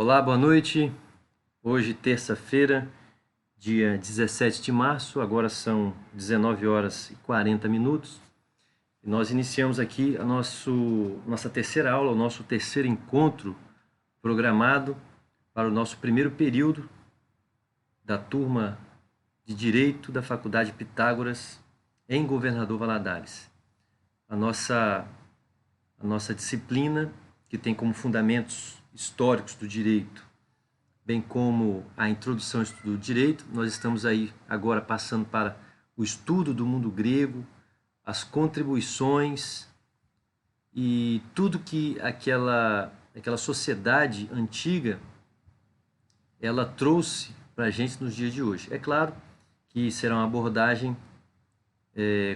Olá, boa noite. Hoje, terça-feira, dia 17 de março, agora são 19 horas e 40 minutos. E nós iniciamos aqui a nossa terceira aula, o nosso terceiro encontro programado para o nosso primeiro período da turma de Direito da Faculdade Pitágoras em Governador Valadares. A nossa disciplina, que tem como fundamentos históricos do direito, bem como a introdução ao estudo do direito, nós estamos aí agora passando para o estudo do mundo grego, as contribuições e tudo que aquela sociedade antiga ela trouxe para a gente nos dias de hoje. É claro que será uma abordagem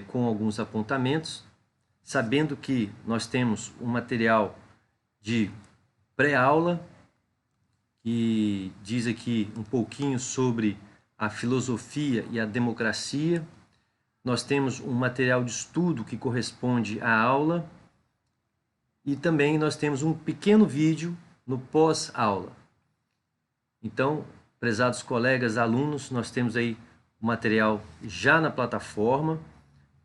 com alguns apontamentos, sabendo que nós temos um material de pré-aula, que diz aqui um pouquinho sobre a filosofia e a democracia. Nós temos um material de estudo que corresponde à aula e também nós temos um pequeno vídeo no pós-aula. Então, prezados colegas, alunos, nós temos aí o material já na plataforma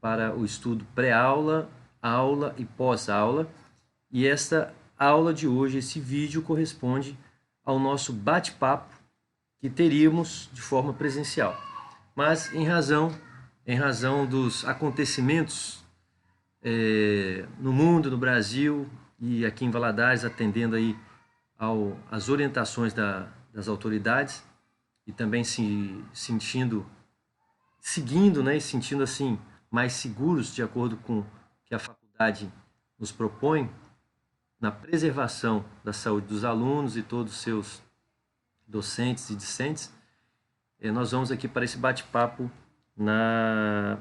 para o estudo pré-aula, aula e pós-aula. E esta aula de hoje, esse vídeo, corresponde ao nosso bate-papo que teríamos de forma presencial. Mas em razão dos acontecimentos no mundo, no Brasil e aqui em Valadares, atendendo aí às orientações das autoridades e também seguindo, né, e sentindo assim mais seguros de acordo com o que a faculdade nos propõe, na preservação da saúde dos alunos e todos os seus docentes e discentes, nós vamos aqui para esse bate-papo na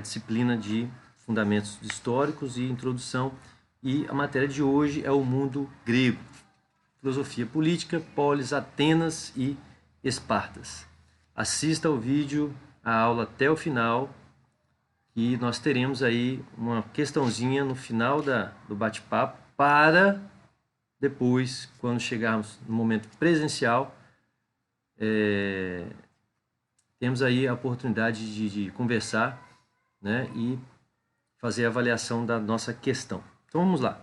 disciplina de Fundamentos Históricos e Introdução, e a matéria de hoje é o mundo grego, filosofia política, polis, Atenas e Espartas. Assista ao vídeo, a aula até o final, e nós teremos aí uma questãozinha no final do bate-papo, para depois, quando chegarmos no momento presencial, temos aí a oportunidade de conversar, né, e fazer a avaliação da nossa questão. Então vamos lá.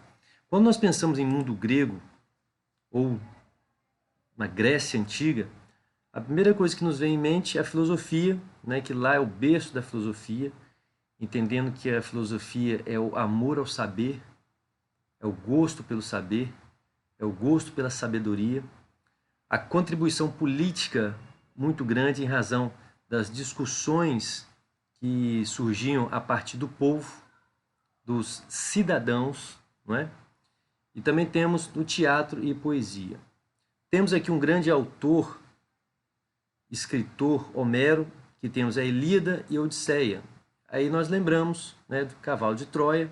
Quando nós pensamos em mundo grego ou na Grécia Antiga, a primeira coisa que nos vem em mente é a filosofia, né, que lá é o berço da filosofia, entendendo que a filosofia é o amor ao saber, é o gosto pelo saber, é o gosto pela sabedoria, a contribuição política muito grande em razão das discussões que surgiam a partir do povo, dos cidadãos, não é? E também temos o teatro e poesia. Temos aqui um grande autor, escritor, Homero, que temos a Ilíada e a Odisseia. Aí nós lembramos, né, do cavalo de Troia,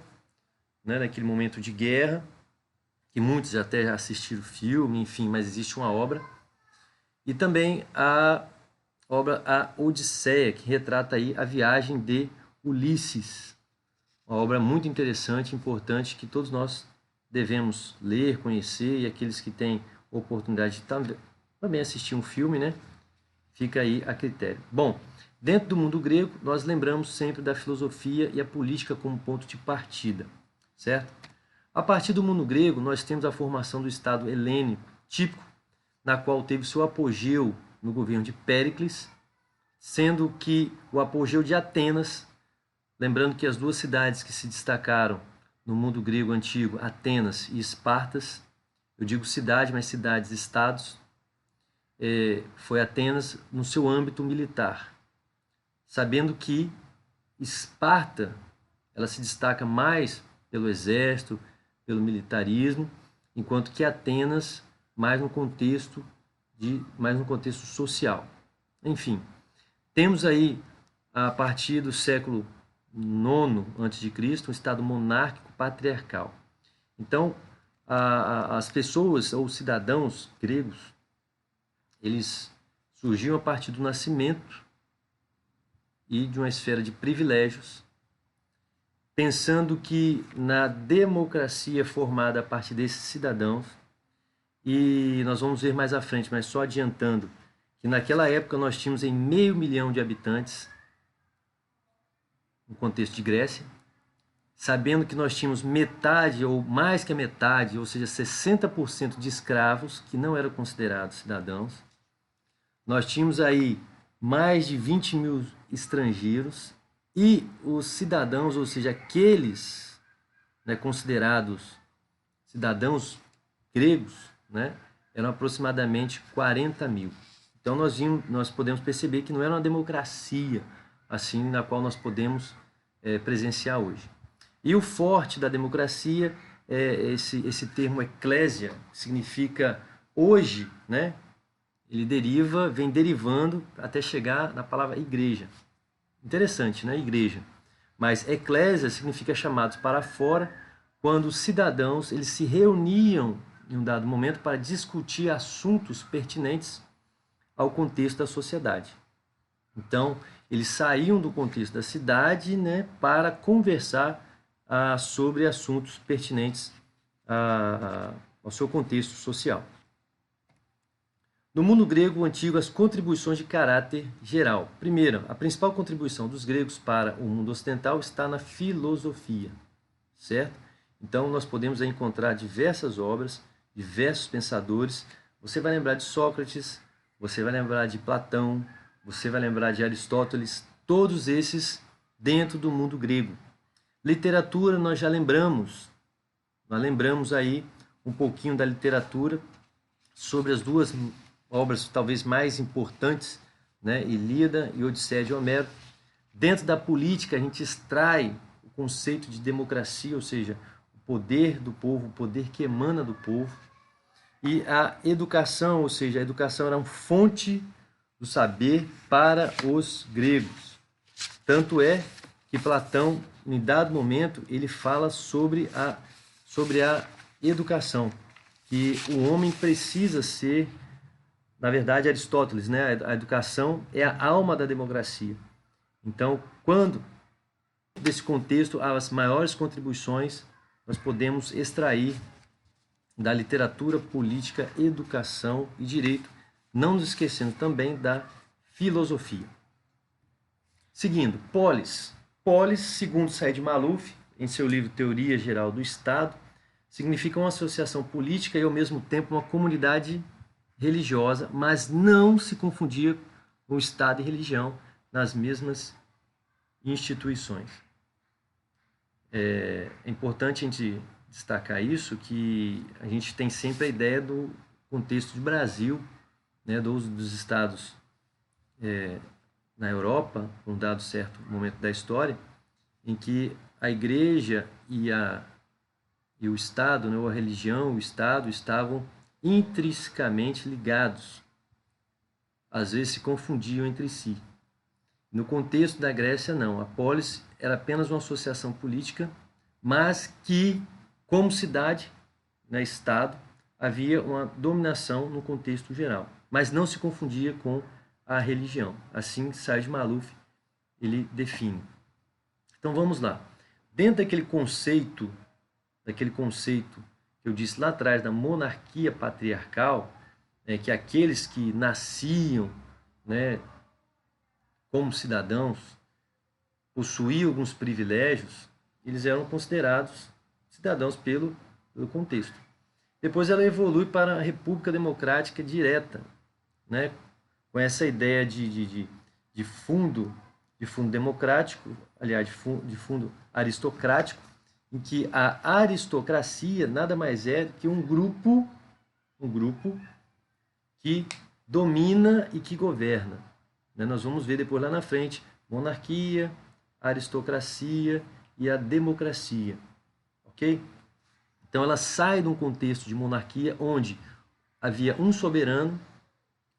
né, naquele momento de guerra, que muitos até assistiram o filme, enfim, mas existe uma obra. E também a obra A Odisseia, que retrata aí a viagem de Ulisses. Uma obra muito interessante, importante, que todos nós devemos ler, conhecer, e aqueles que têm oportunidade de também assistir um filme, né? Fica aí a critério. Bom, dentro do mundo grego, nós lembramos sempre da filosofia e a política como ponto de partida, certo? A partir do mundo grego, nós temos a formação do Estado helênico, típico, na qual teve seu apogeu no governo de Péricles, sendo que o apogeu de Atenas, lembrando que as duas cidades que se destacaram no mundo grego antigo, Atenas e Espartas, eu digo cidade, mas cidades-estados, foi Atenas no seu âmbito militar, sabendo que Esparta ela se destaca mais pelo exército, pelo militarismo, enquanto que Atenas mais no contexto social. Enfim, temos aí a partir do século IX a.C. um estado monárquico patriarcal. Então, as pessoas ou cidadãos gregos, eles surgiam a partir do nascimento e de uma esfera de privilégios, pensando que na democracia formada a partir desses cidadãos e nós vamos ver mais à frente, mas só adiantando, que naquela época nós tínhamos em 500 mil de habitantes, no contexto de Grécia, sabendo que nós tínhamos metade ou mais que a metade, ou seja, 60% de escravos que não eram considerados cidadãos. Nós tínhamos aí mais de 20 mil estrangeiros e os cidadãos, ou seja, aqueles, né, considerados cidadãos gregos, né, eram aproximadamente 40 mil. Então nós podemos perceber que não era uma democracia assim na qual nós podemos presenciar hoje. E o forte da democracia é esse termo eclésia, que significa hoje, né? Ele vem derivando até chegar na palavra igreja. Interessante, né? Igreja. Mas eclésia significa chamados para fora, quando os cidadãos eles se reuniam em um dado momento para discutir assuntos pertinentes ao contexto da sociedade. Então, eles saíam do contexto da cidade, né, para conversar sobre assuntos pertinentes ao seu contexto social. No mundo grego antigo, as contribuições de caráter geral. Primeiro, a principal contribuição dos gregos para o mundo ocidental está na filosofia, certo? Então, nós podemos encontrar diversas obras, diversos pensadores. Você vai lembrar de Sócrates, você vai lembrar de Platão, você vai lembrar de Aristóteles, todos esses dentro do mundo grego. Literatura, nós já lembramos. Nós lembramos aí um pouquinho da literatura sobre as duas obras talvez mais importantes, né? Ilíada e Odisseia de Homero. Dentro da política, a gente extrai o conceito de democracia, ou seja, o poder do povo, o poder que emana do povo. E a educação, ou seja, a educação era uma fonte do saber para os gregos. Tanto é que Platão, em dado momento, ele fala sobre a educação, que o homem precisa ser, na verdade, Aristóteles, né? A educação é a alma da democracia. Então, quando desse contexto, as maiores contribuições nós podemos extrair da literatura, política, educação e direito, não nos esquecendo também da filosofia. Seguindo, polis. Polis, segundo Said Malouf, em seu livro Teoria Geral do Estado, significa uma associação política e, ao mesmo tempo, uma comunidade religiosa, mas não se confundia com Estado e religião nas mesmas instituições. É importante a gente destacar isso, que a gente tem sempre a ideia do contexto de Brasil, né, dos estados na Europa, um dado certo momento da história, em que a igreja e o Estado, né, ou a religião, o Estado, estavam intrinsecamente ligados. Às vezes se confundiam entre si. No contexto da Grécia, não. A polis era apenas uma associação política, mas que, como cidade, né, Estado, havia uma dominação no contexto geral, mas não se confundia com a religião. Assim, Said Malouf ele define. Então vamos lá. Dentro daquele conceito que eu disse lá atrás da monarquia patriarcal, que aqueles que nasciam, né, como cidadãos possuíam alguns privilégios, eles eram considerados cidadãos pelo contexto. Depois ela evolui para a República Democrática Direta, né, com essa ideia de fundo democrático, aliás, de fundo aristocrático, em que a aristocracia nada mais é do que um grupo que domina e que governa. Nós vamos ver depois lá na frente monarquia, aristocracia e a democracia, ok? Então ela sai de um contexto de monarquia onde havia um soberano,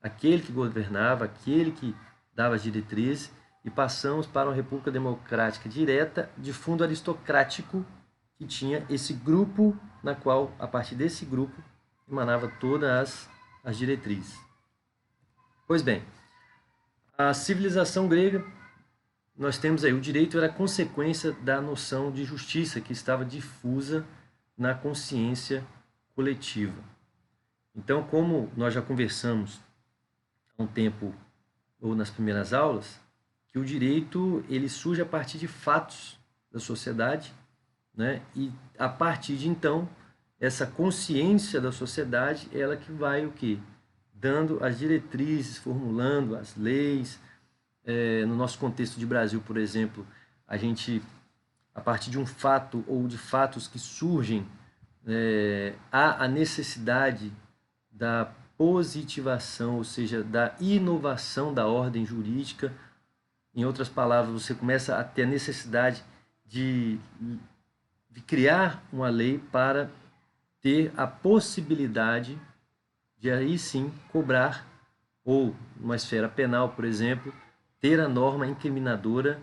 aquele que governava, aquele que dava as diretrizes, e passamos para uma república democrática direta de fundo aristocrático, que tinha esse grupo na qual, a partir desse grupo, emanava todas as diretrizes. Pois bem, a civilização grega, nós temos aí, o direito era consequência da noção de justiça que estava difusa na consciência coletiva. Então, como nós já conversamos há um tempo, ou nas primeiras aulas, que o direito ele surge a partir de fatos da sociedade, né? E a partir de então, essa consciência da sociedade, ela que vai o quê? Dando as diretrizes, formulando as leis. No nosso contexto de Brasil, por exemplo, a gente, a partir de um fato ou de fatos que surgem, há a necessidade da positivação, ou seja, da inovação da ordem jurídica. Em outras palavras, você começa a ter a necessidade de criar uma lei para ter a possibilidade de aí sim cobrar, ou numa esfera penal, por exemplo, ter a norma incriminadora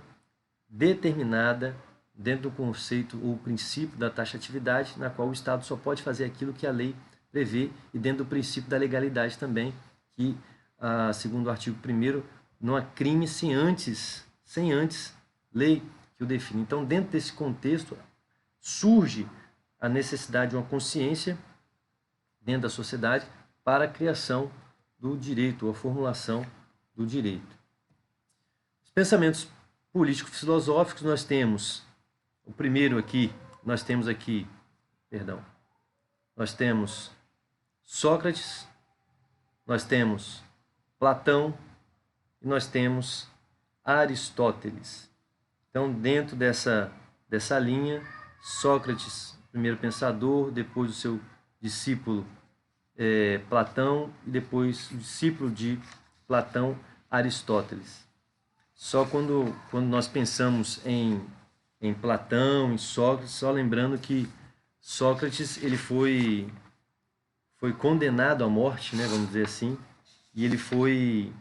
determinada dentro do conceito ou princípio da taxatividade, na qual o Estado só pode fazer aquilo que a lei prevê, e dentro do princípio da legalidade também, que, segundo o artigo 1º, não há crime sem antes lei que o define. Então, dentro desse contexto, surge a necessidade de uma consciência dentro da sociedade para a criação do direito, ou a formulação do direito. Os pensamentos político-filosóficos, nós temos o primeiro aqui, nós temos Sócrates, nós temos Platão e nós temos Aristóteles. Então, dentro dessa linha, Sócrates, primeiro pensador, depois o seu discípulo Platão, e depois o discípulo de Platão, Aristóteles. Só quando nós pensamos em Platão, em Sócrates, só lembrando que Sócrates ele foi condenado à morte, né, vamos dizer assim, e ele foi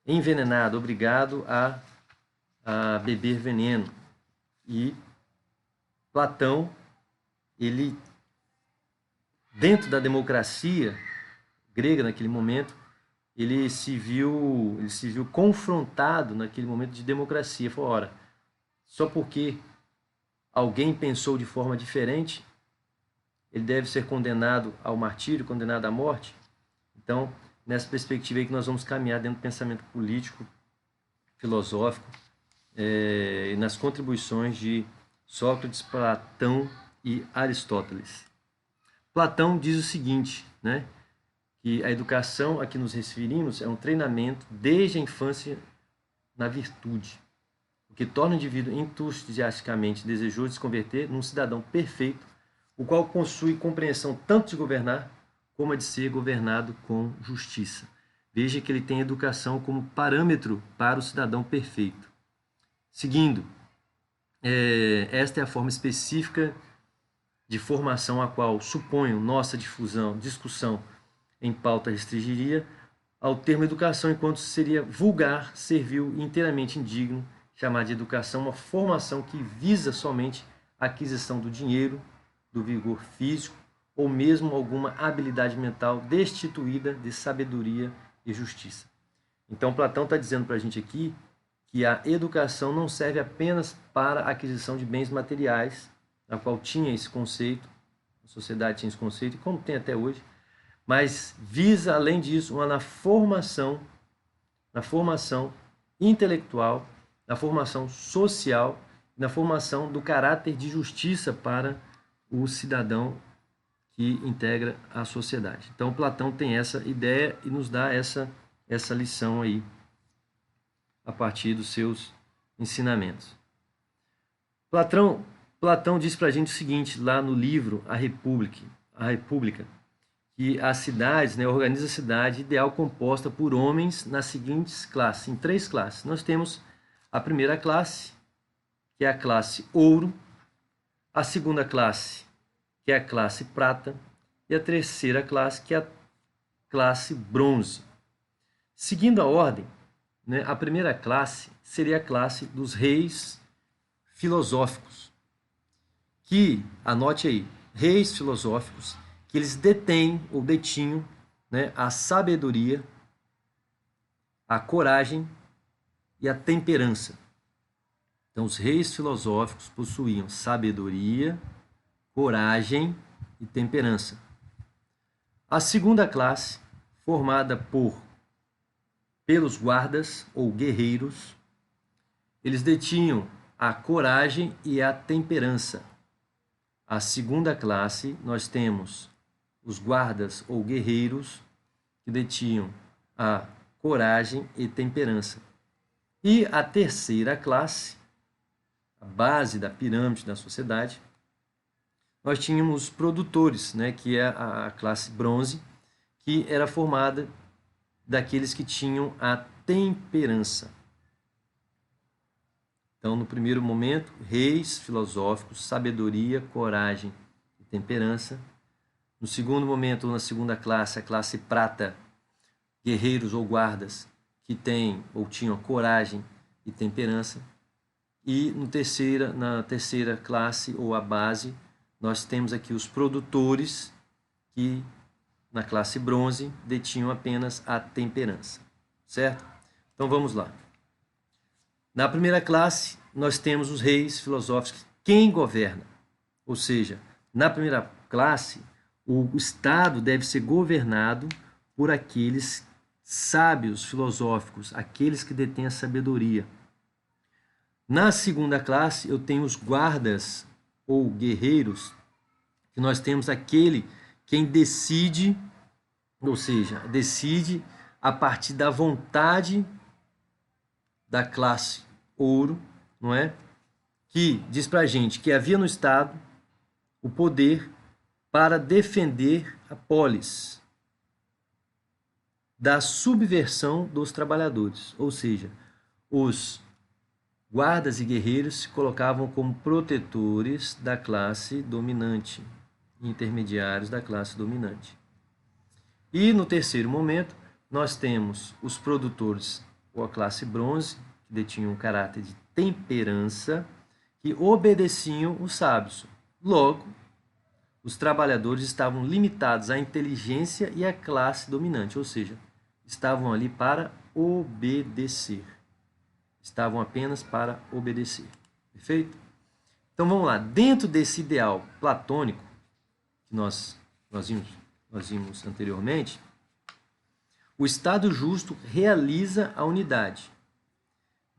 envenenado, obrigado a beber veneno. E Platão, ele, dentro da democracia grega naquele momento, ele se viu confrontado naquele momento de democracia. Falou, ora, só porque alguém pensou de forma diferente, ele deve ser condenado ao martírio, condenado à morte? Então, nessa perspectiva aí que nós vamos caminhar dentro do pensamento político, filosófico, e nas contribuições de Sócrates, Platão e Aristóteles. Platão diz o seguinte, né, que a educação a que nos referimos é um treinamento desde a infância na virtude, o que torna o indivíduo entusiasticamente desejoso de se converter num cidadão perfeito, o qual possui compreensão tanto de governar como a de ser governado com justiça. Veja que ele tem a educação como parâmetro para o cidadão perfeito. Seguindo, esta é a forma específica de formação a qual, suponho, nossa discussão em pauta restringiria ao termo educação, enquanto seria vulgar, servil e inteiramente indigno chamar de educação uma formação que visa somente a aquisição do dinheiro, do vigor físico ou mesmo alguma habilidade mental destituída de sabedoria e justiça. Então, Platão está dizendo para a gente aqui que a educação não serve apenas para a aquisição de bens materiais, na qual tinha esse conceito, a sociedade tinha esse conceito, e como tem até hoje, mas visa, além disso, na formação intelectual, na formação social, na formação do caráter de justiça para o cidadão que integra a sociedade. Então, Platão tem essa ideia e nos dá essa lição aí, a partir dos seus ensinamentos. Platão diz para a gente o seguinte, lá no livro A República, que as cidades, né, organiza a cidade ideal composta por homens nas seguintes classes, em 3 classes. Nós temos a primeira classe, que é a classe ouro, a segunda classe, que é a classe prata, e a terceira classe, que é a classe bronze. Seguindo a ordem, né, a primeira classe seria a classe dos reis filosóficos, que, anote aí, reis filosóficos, que eles detêm ou detinham, né, a sabedoria, a coragem e a temperança. Então, os reis filosóficos possuíam sabedoria, coragem e temperança. A segunda classe, formada pelos guardas ou guerreiros, eles detinham a coragem e a temperança. A segunda classe, nós temos os guardas ou guerreiros que detinham a coragem e temperança. E a terceira classe, a base da pirâmide da sociedade, nós tínhamos os produtores, né, que é a classe bronze, que era formada daqueles que tinham a temperança. Então, no primeiro momento, reis filosóficos, sabedoria, coragem e temperança. No segundo momento, ou na segunda classe, a classe prata, guerreiros ou guardas, que têm ou tinham coragem e temperança. E na terceira classe, ou a base, nós temos aqui os produtores, que na classe bronze detinham apenas a temperança, certo? Então vamos lá. Na primeira classe, nós temos os reis filosóficos, quem governa. Ou seja, na primeira classe, o Estado deve ser governado por aqueles sábios filosóficos, aqueles que detêm a sabedoria. Na segunda classe, eu tenho os guardas ou guerreiros, que nós temos quem decide, ou seja, decide a partir da vontade da classe ouro, não é? Que diz pra gente que havia no Estado o poder para defender a polis da subversão dos trabalhadores, ou seja, os guardas e guerreiros se colocavam como protetores da classe dominante, intermediários da classe dominante. E no terceiro momento, nós temos os produtores, ou a classe bronze, que detinham um caráter de temperança, que obedeciam os sábios. Logo, os trabalhadores estavam limitados à inteligência e à classe dominante, ou seja, estavam ali para obedecer. Estavam apenas para obedecer. Perfeito? Então vamos lá. Dentro desse ideal platônico, que nós vimos anteriormente, o Estado justo realiza a unidade.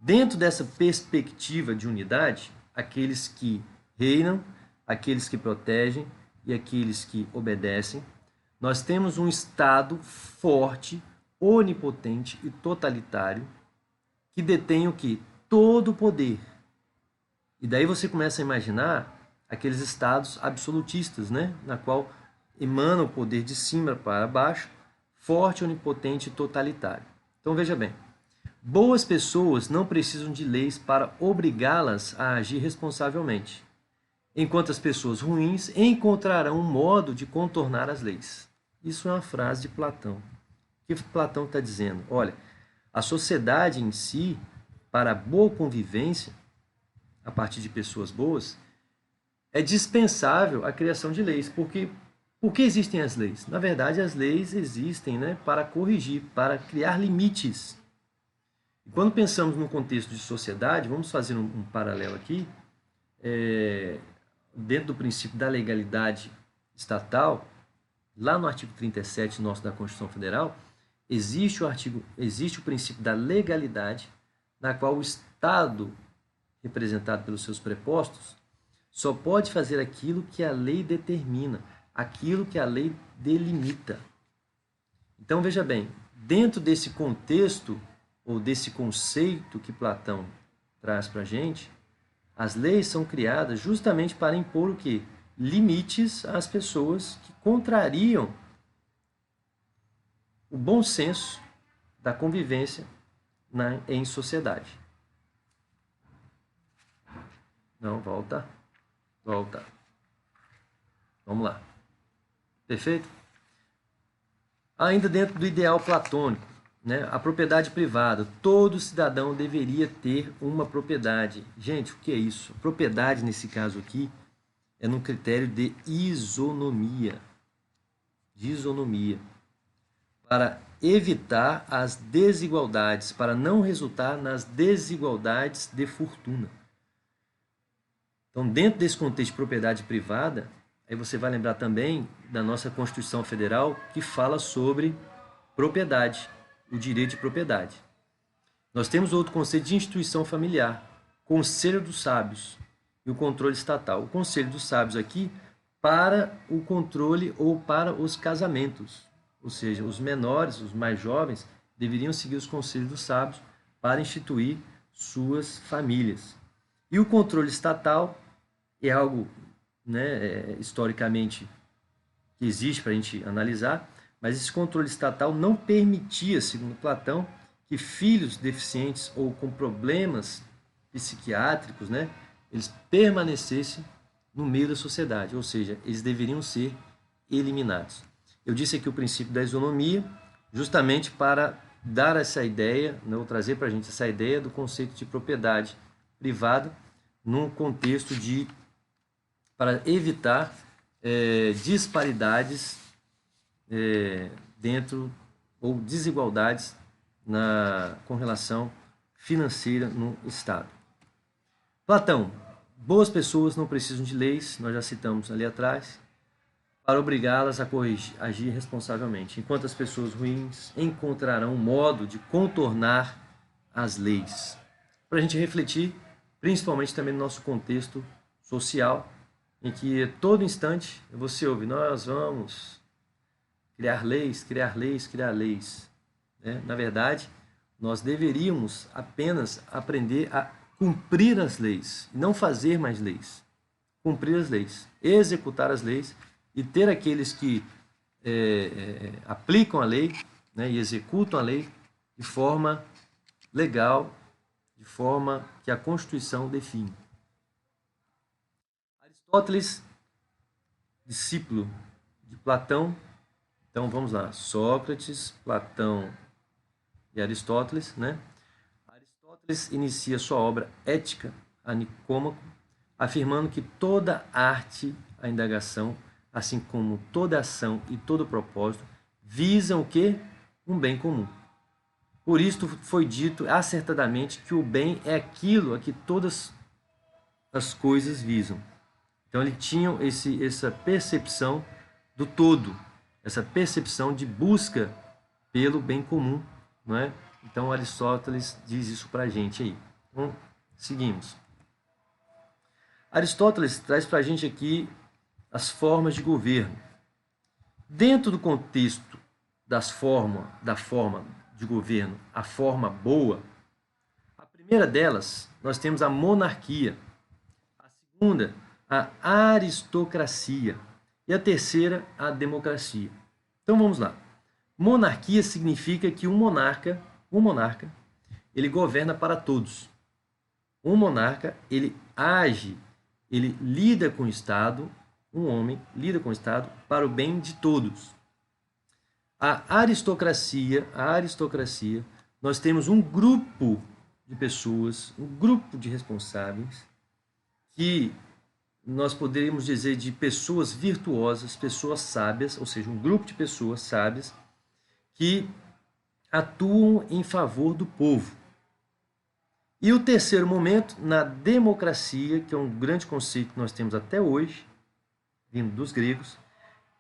Dentro dessa perspectiva de unidade, aqueles que reinam, aqueles que protegem e aqueles que obedecem, nós temos um Estado forte, onipotente e totalitário, que detém o quê? Todo o poder. E daí você começa a imaginar aqueles estados absolutistas, né? Na qual emana o poder de cima para baixo, forte, onipotente e totalitário. Então veja bem, boas pessoas não precisam de leis para obrigá-las a agir responsavelmente, enquanto as pessoas ruins encontrarão um modo de contornar as leis. Isso é uma frase de Platão. O que Platão está dizendo? Olha, a sociedade em si, para a boa convivência, a partir de pessoas boas, é dispensável a criação de leis. Porque por que existem as leis? Na verdade, as leis existem, né, para corrigir, para criar limites. E quando pensamos no contexto de sociedade, vamos fazer um paralelo aqui, dentro do princípio da legalidade estatal, lá no artigo 37 nosso da Constituição Federal, existe o princípio da legalidade, na qual o Estado, representado pelos seus prepostos, só pode fazer aquilo que a lei determina, aquilo que a lei delimita. Então, veja bem, dentro desse contexto, ou desse conceito que Platão traz para a gente, as leis são criadas justamente para impor o quê? Limites às pessoas que contrariam o bom senso da convivência em sociedade. Não, volta. Vamos lá. Perfeito? Ainda dentro do ideal platônico, né? A propriedade privada. Todo cidadão deveria ter uma propriedade. Gente, o que é isso? Propriedade, nesse caso aqui, é no critério de isonomia. Para evitar as desigualdades, para não resultar nas desigualdades de fortuna. Então, dentro desse contexto de propriedade privada, Aí você vai lembrar também da nossa Constituição Federal, que fala sobre propriedade, o direito de propriedade. Nós temos outro conceito de instituição familiar, Conselho dos Sábios e o controle estatal. O Conselho dos Sábios aqui para o controle ou para os casamentos, ou seja, os menores, os mais jovens, deveriam seguir os conselhos dos sábios para instituir suas famílias. E o controle estatal é algo, né, historicamente que existe para a gente analisar, mas esse controle estatal não permitia, segundo Platão, que filhos deficientes ou com problemas psiquiátricos, né, eles permanecessem no meio da sociedade, ou seja, eles deveriam ser eliminados. Eu disse aqui o princípio da isonomia, justamente para dar essa ideia, ou trazer para a gente essa ideia do conceito de propriedade privada num contexto para evitar disparidades dentro, ou desigualdades com relação financeira no Estado. Platão, boas pessoas não precisam de leis, nós já citamos ali atrás, para obrigá-las a agir responsavelmente, enquanto as pessoas ruins encontrarão um modo de contornar as leis. Para a gente refletir, principalmente também no nosso contexto social, em que a todo instante você ouve, nós vamos criar leis, criar leis, criar leis. Na verdade, nós deveríamos apenas aprender a cumprir as leis, não fazer mais leis. Cumprir as leis, executar as leis e ter aqueles que aplicam a lei, né, e executam a lei de forma legal, de forma que a Constituição define. Aristóteles, discípulo de Platão. Então vamos lá, Sócrates, Platão e Aristóteles, né? Aristóteles inicia sua obra Ética a Nicômaco, afirmando que toda arte, a indagação, assim como toda ação e todo propósito, visam o quê? Um bem comum. Por isto foi dito acertadamente que o bem é aquilo a que todas as coisas visam. Então eles tinham essa percepção do todo, essa percepção de busca pelo bem comum, não é? Então Aristóteles diz isso para a gente aí. Então, seguimos. Aristóteles traz para a gente aqui as formas de governo. Dentro do contexto da forma de governo, a forma boa, a primeira delas, nós temos a monarquia. A segunda, a aristocracia. E a terceira, a democracia. Então vamos lá. Monarquia significa que um monarca, ele governa para todos. Um monarca, ele age, ele lida com o Estado, um homem lida com o Estado para o bem de todos. A aristocracia, nós temos um grupo de pessoas, um grupo de responsáveis, que nós poderíamos dizer de pessoas virtuosas, pessoas sábias, ou seja, um grupo de pessoas sábias, que atuam em favor do povo. E o terceiro momento, na democracia, que é um grande conceito que nós temos até hoje, vindo dos gregos,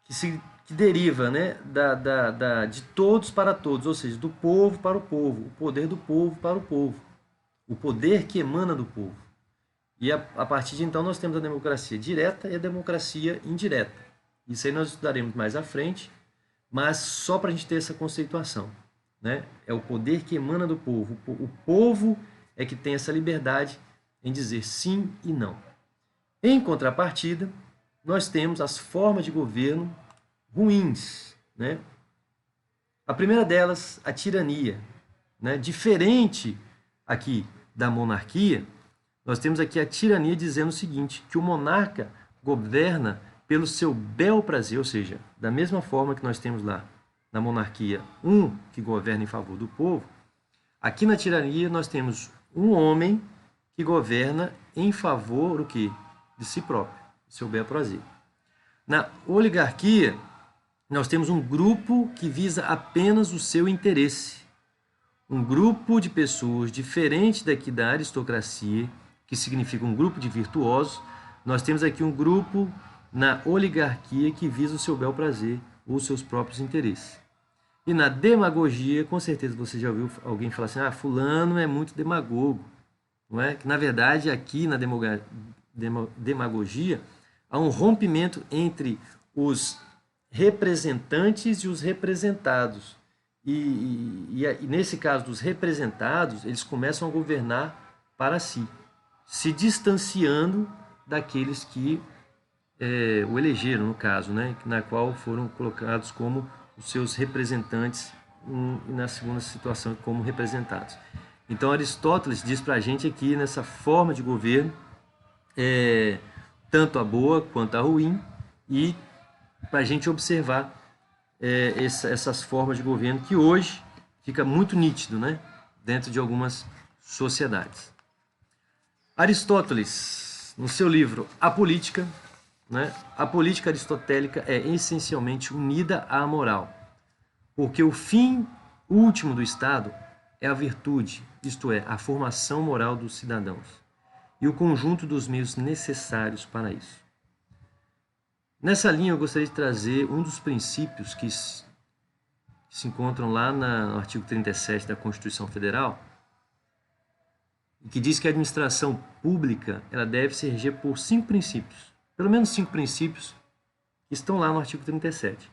que deriva, né, de todos para todos, ou seja, do povo para o povo, o poder do povo para o povo, o poder que emana do povo. E a partir de então nós temos a democracia direta e a democracia indireta. Isso aí nós estudaremos mais à frente, mas só para a gente ter essa conceituação, né? É o poder que emana do povo. O povo é que tem essa liberdade em dizer sim e não. Em contrapartida, nós temos as formas de governo ruins, né? A primeira delas, a tirania, né? Diferente aqui da monarquia, nós temos aqui a tirania dizendo o seguinte, que o monarca governa pelo seu bel prazer, ou seja, da mesma forma que nós temos lá na monarquia um que governa em favor do povo, aqui na tirania nós temos um homem que governa em favor do quê? De si próprio, do seu bel prazer. Na oligarquia, nós temos um grupo que visa apenas o seu interesse. Um grupo de pessoas diferente daqui da aristocracia, que significa um grupo de virtuosos. Nós temos aqui um grupo na oligarquia que visa o seu bel prazer ou seus próprios interesses. E na demagogia, com certeza você já ouviu alguém falar assim, fulano é muito demagogo. Não é? Que, na verdade, aqui na demagogia, há um rompimento entre os representantes e os representados. E nesse caso dos representados, eles começam a governar para si, se distanciando daqueles que o elegeram, no caso, né? Na qual foram colocados como os seus representantes e na segunda situação como representados. Então Aristóteles diz para a gente aqui nessa forma de governo, tanto a boa quanto a ruim, e para a gente observar essas formas de governo que hoje fica muito nítido, né, dentro de algumas sociedades. Aristóteles, no seu livro A Política, né, a política aristotélica é essencialmente unida à moral, porque o fim último do Estado é a virtude, isto é, a formação moral dos cidadãos, e o conjunto dos meios necessários para isso. Nessa linha, eu gostaria de trazer um dos princípios que se encontram lá no artigo 37 da Constituição Federal, que diz que a administração pública ela deve se reger por 5 princípios, pelo menos 5 princípios que estão lá no artigo 37. O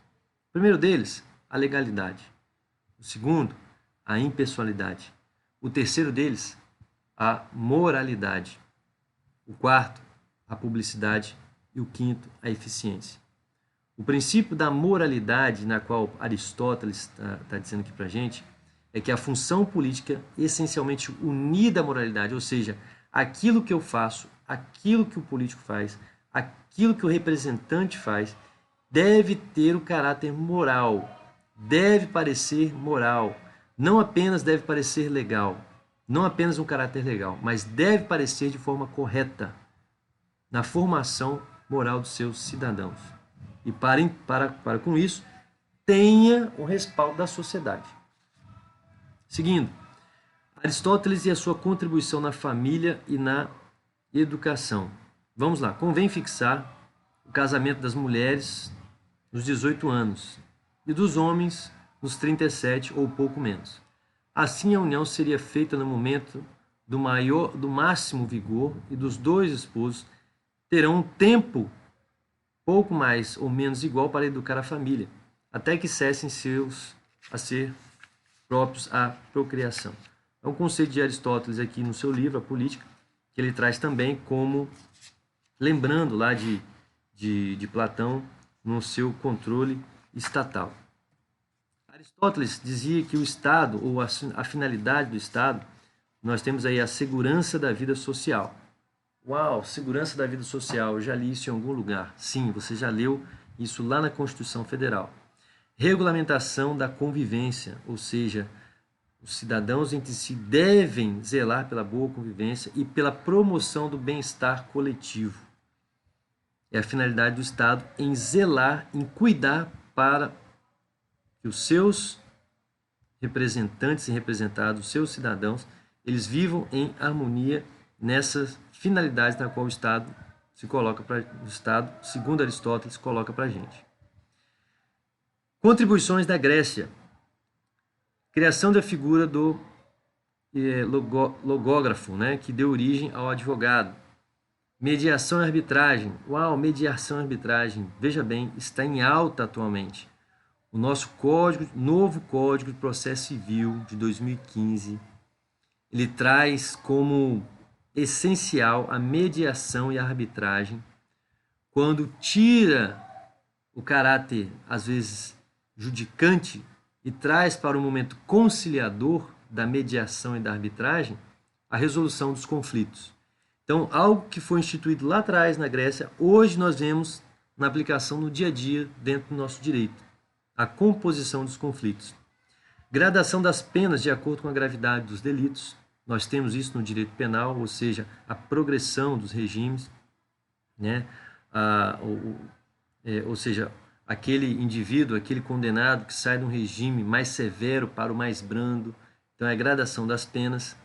primeiro deles, a legalidade. O segundo, a impessoalidade. O terceiro deles, a moralidade. O quarto, a publicidade. E o quinto, a eficiência. O princípio da moralidade, na qual Aristóteles está dizendo aqui para a gente, é que a função política essencialmente unida à moralidade, ou seja, aquilo que eu faço, aquilo que o político faz, aquilo que o representante faz, deve ter o caráter moral, deve parecer moral, não apenas deve parecer legal, não apenas um caráter legal, mas deve parecer de forma correta na formação moral dos seus cidadãos. E para com isso, tenha o respaldo da sociedade. Seguindo, Aristóteles e a sua contribuição na família e na educação. Vamos lá, convém fixar o casamento das mulheres nos 18 anos e dos homens nos 37 ou pouco menos. Assim, a união seria feita no momento do máximo vigor e dos dois esposos terão um tempo pouco mais ou menos igual para educar a família, até que cessem a ser próprios à procriação. É um conceito de Aristóteles aqui no seu livro, A Política, que ele traz também como, lembrando lá de Platão, no seu controle estatal. Aristóteles dizia que o Estado, ou a finalidade do Estado, nós temos aí a segurança da vida social. Uau, segurança da vida social, eu já li isso em algum lugar. Sim, você já leu isso lá na Constituição Federal. Regulamentação da convivência, ou seja, os cidadãos entre si devem zelar pela boa convivência e pela promoção do bem-estar coletivo. É a finalidade do Estado em zelar, em cuidar para que os seus representantes e representados, os seus cidadãos, eles vivam em harmonia nessas finalidades na qual o Estado se coloca para o Estado, segundo Aristóteles, coloca para a gente. Contribuições da Grécia. Criação da figura do logógrafo, né, que deu origem ao advogado. Mediação e arbitragem. Uau, mediação e arbitragem. Veja bem, está em alta atualmente. O nosso novo Código de Processo Civil de 2015, ele traz como essencial a mediação e a arbitragem, quando tira o caráter, às vezes, judicante e traz para o momento conciliador da mediação e da arbitragem a resolução dos conflitos. Então, algo que foi instituído lá atrás na Grécia, hoje nós vemos na aplicação no dia a dia dentro do nosso direito, a composição dos conflitos. Gradação das penas de acordo com a gravidade dos delitos. Nós temos isso no direito penal, ou seja, a progressão dos regimes, né? Ou seja, aquele indivíduo, aquele condenado que sai de um regime mais severo para o mais brando. Então, é a gradação das penas.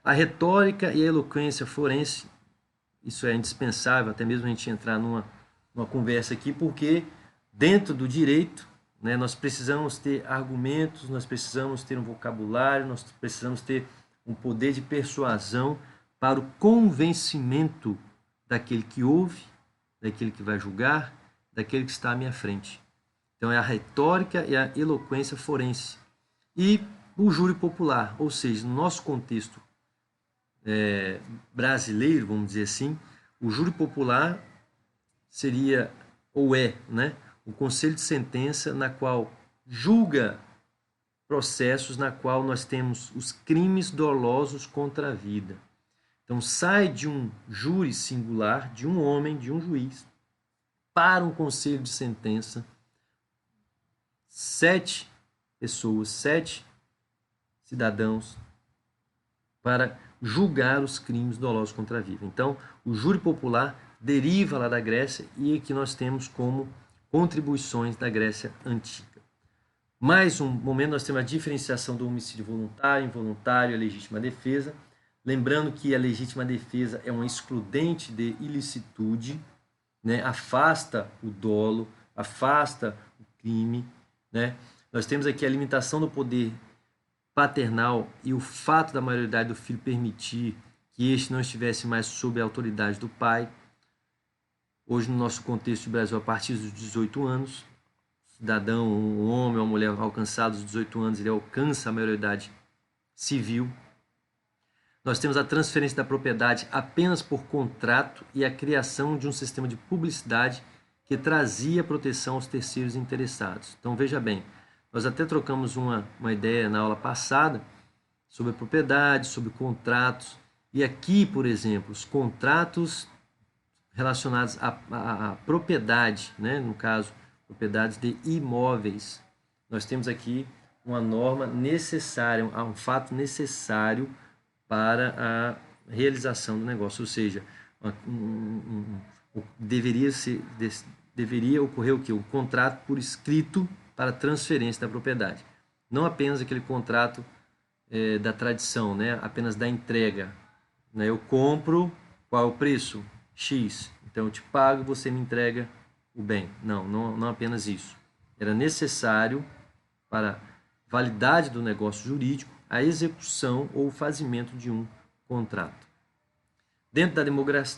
A retórica e a eloquência forense, isso é indispensável, até mesmo a gente entrar uma conversa aqui, porque dentro do direito, né, nós precisamos ter argumentos, nós precisamos ter um vocabulário, nós precisamos ter um poder de persuasão para o convencimento daquele que ouve, daquele que vai julgar, daquele que está à minha frente. Então é a retórica e a eloquência forense. E o júri popular, ou seja, no nosso contexto brasileiro, vamos dizer assim, o júri popular seria, ou é, né, o conselho de sentença na qual julga processos na qual nós temos os crimes dolosos contra a vida. Então sai de um júri singular, de um homem, de um juiz, para um conselho de sentença, 7 pessoas, 7 cidadãos, para julgar os crimes dolosos contra a vida. Então, o júri popular deriva lá da Grécia e aqui nós temos como contribuições da Grécia antiga. Mais um momento, nós temos a diferenciação do homicídio voluntário, involuntário e a legítima defesa. Lembrando que a legítima defesa é uma excludente de ilicitude, né? Afasta o dolo, afasta o crime, né? Nós temos aqui a limitação do poder paternal e o fato da maioridade do filho permitir que este não estivesse mais sob a autoridade do pai. Hoje, no nosso contexto do Brasil, a partir dos 18 anos, cidadão, um homem ou uma mulher alcançados os 18 anos, ele alcança a maioridade civil. Nós temos a transferência da propriedade apenas por contrato e a criação de um sistema de publicidade que trazia proteção aos terceiros interessados. Então, veja bem, nós até trocamos uma ideia na aula passada sobre a propriedade, sobre contratos. E aqui, por exemplo, os contratos relacionados à propriedade, né? No caso, propriedades de imóveis. Nós temos aqui uma norma necessária, um fato necessário para a realização do negócio, ou seja, deveria ocorrer o quê? O contrato por escrito para transferência da propriedade. Não apenas aquele contrato da tradição, né? Apenas da entrega. Né? Eu compro, qual é o preço? X. Então eu te pago, você me entrega o bem. Não apenas isso. Era necessário para validade do negócio jurídico a execução ou o fazimento de um contrato. Dentro da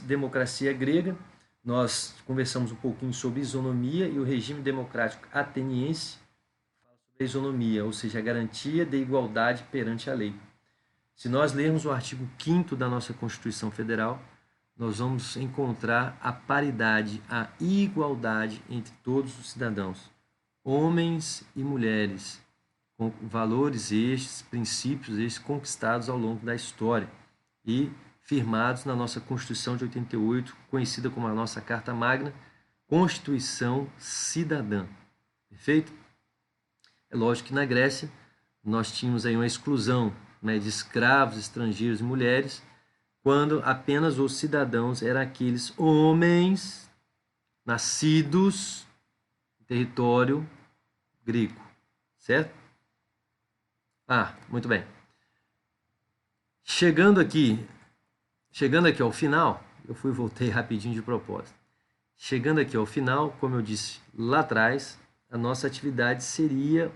democracia grega, nós conversamos um pouquinho sobre isonomia e o regime democrático ateniense fala sobre a isonomia, ou seja, a garantia de igualdade perante a lei. Se nós lermos o artigo 5º da nossa Constituição Federal, nós vamos encontrar a paridade, a igualdade entre todos os cidadãos, homens e mulheres, com valores estes, princípios estes conquistados ao longo da história e firmados na nossa Constituição de 88, conhecida como a nossa Carta Magna, Constituição Cidadã. Perfeito? É lógico que na Grécia nós tínhamos aí uma exclusão, né, de escravos, estrangeiros e mulheres, quando apenas os cidadãos eram aqueles homens nascidos no território grego, certo? Muito bem. Chegando aqui ao final, voltei rapidinho de propósito. Chegando aqui ao final, como eu disse lá atrás, a nossa atividade será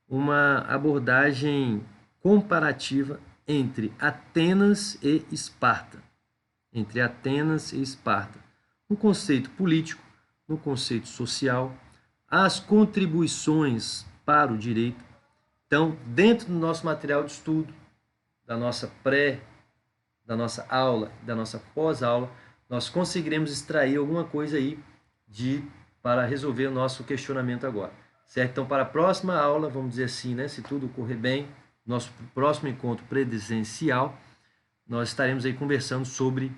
uma abordagem comparativa entre Atenas e Esparta. No conceito político, no conceito social, as contribuições para o direito. Então, dentro do nosso material de estudo, da nossa aula, da nossa pós-aula, nós conseguiremos extrair alguma coisa aí para resolver o nosso questionamento agora. Certo? Então, para a próxima aula, vamos dizer assim, né, se tudo correr bem, nosso próximo encontro presencial, nós estaremos aí conversando sobre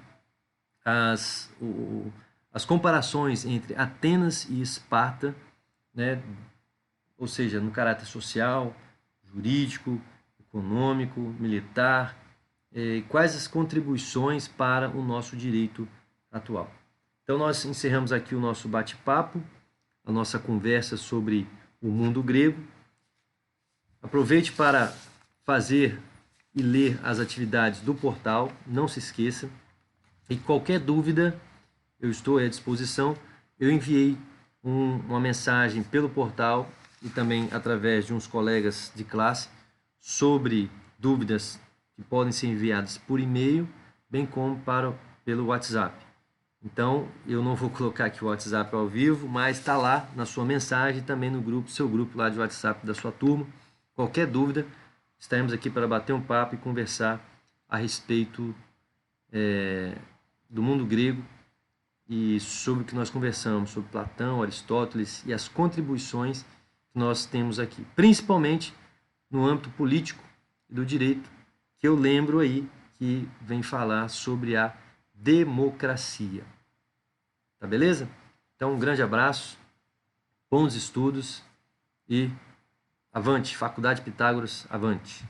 as comparações entre Atenas e Esparta, né, ou seja, no caráter social, jurídico, econômico, militar, quais as contribuições para o nosso direito atual. Então, nós encerramos aqui o nosso bate-papo, a nossa conversa sobre o mundo grego. Aproveite para fazer e ler as atividades do portal, não se esqueça. E qualquer dúvida, eu estou à disposição. Eu enviei uma mensagem pelo portal e também através de uns colegas de classe sobre dúvidas que podem ser enviadas por e-mail, bem como pelo WhatsApp. Então, eu não vou colocar aqui o WhatsApp ao vivo, mas está lá na sua mensagem, também no grupo, seu grupo lá de WhatsApp da sua turma. Qualquer dúvida, estaremos aqui para bater um papo e conversar a respeito do mundo grego e sobre o que nós conversamos, sobre Platão, Aristóteles e as contribuições que nós temos aqui, principalmente no âmbito político e do direito, que eu lembro aí que vem falar sobre a democracia. Tá beleza? Então, um grande abraço, bons estudos e avante, Faculdade Pitágoras, avante!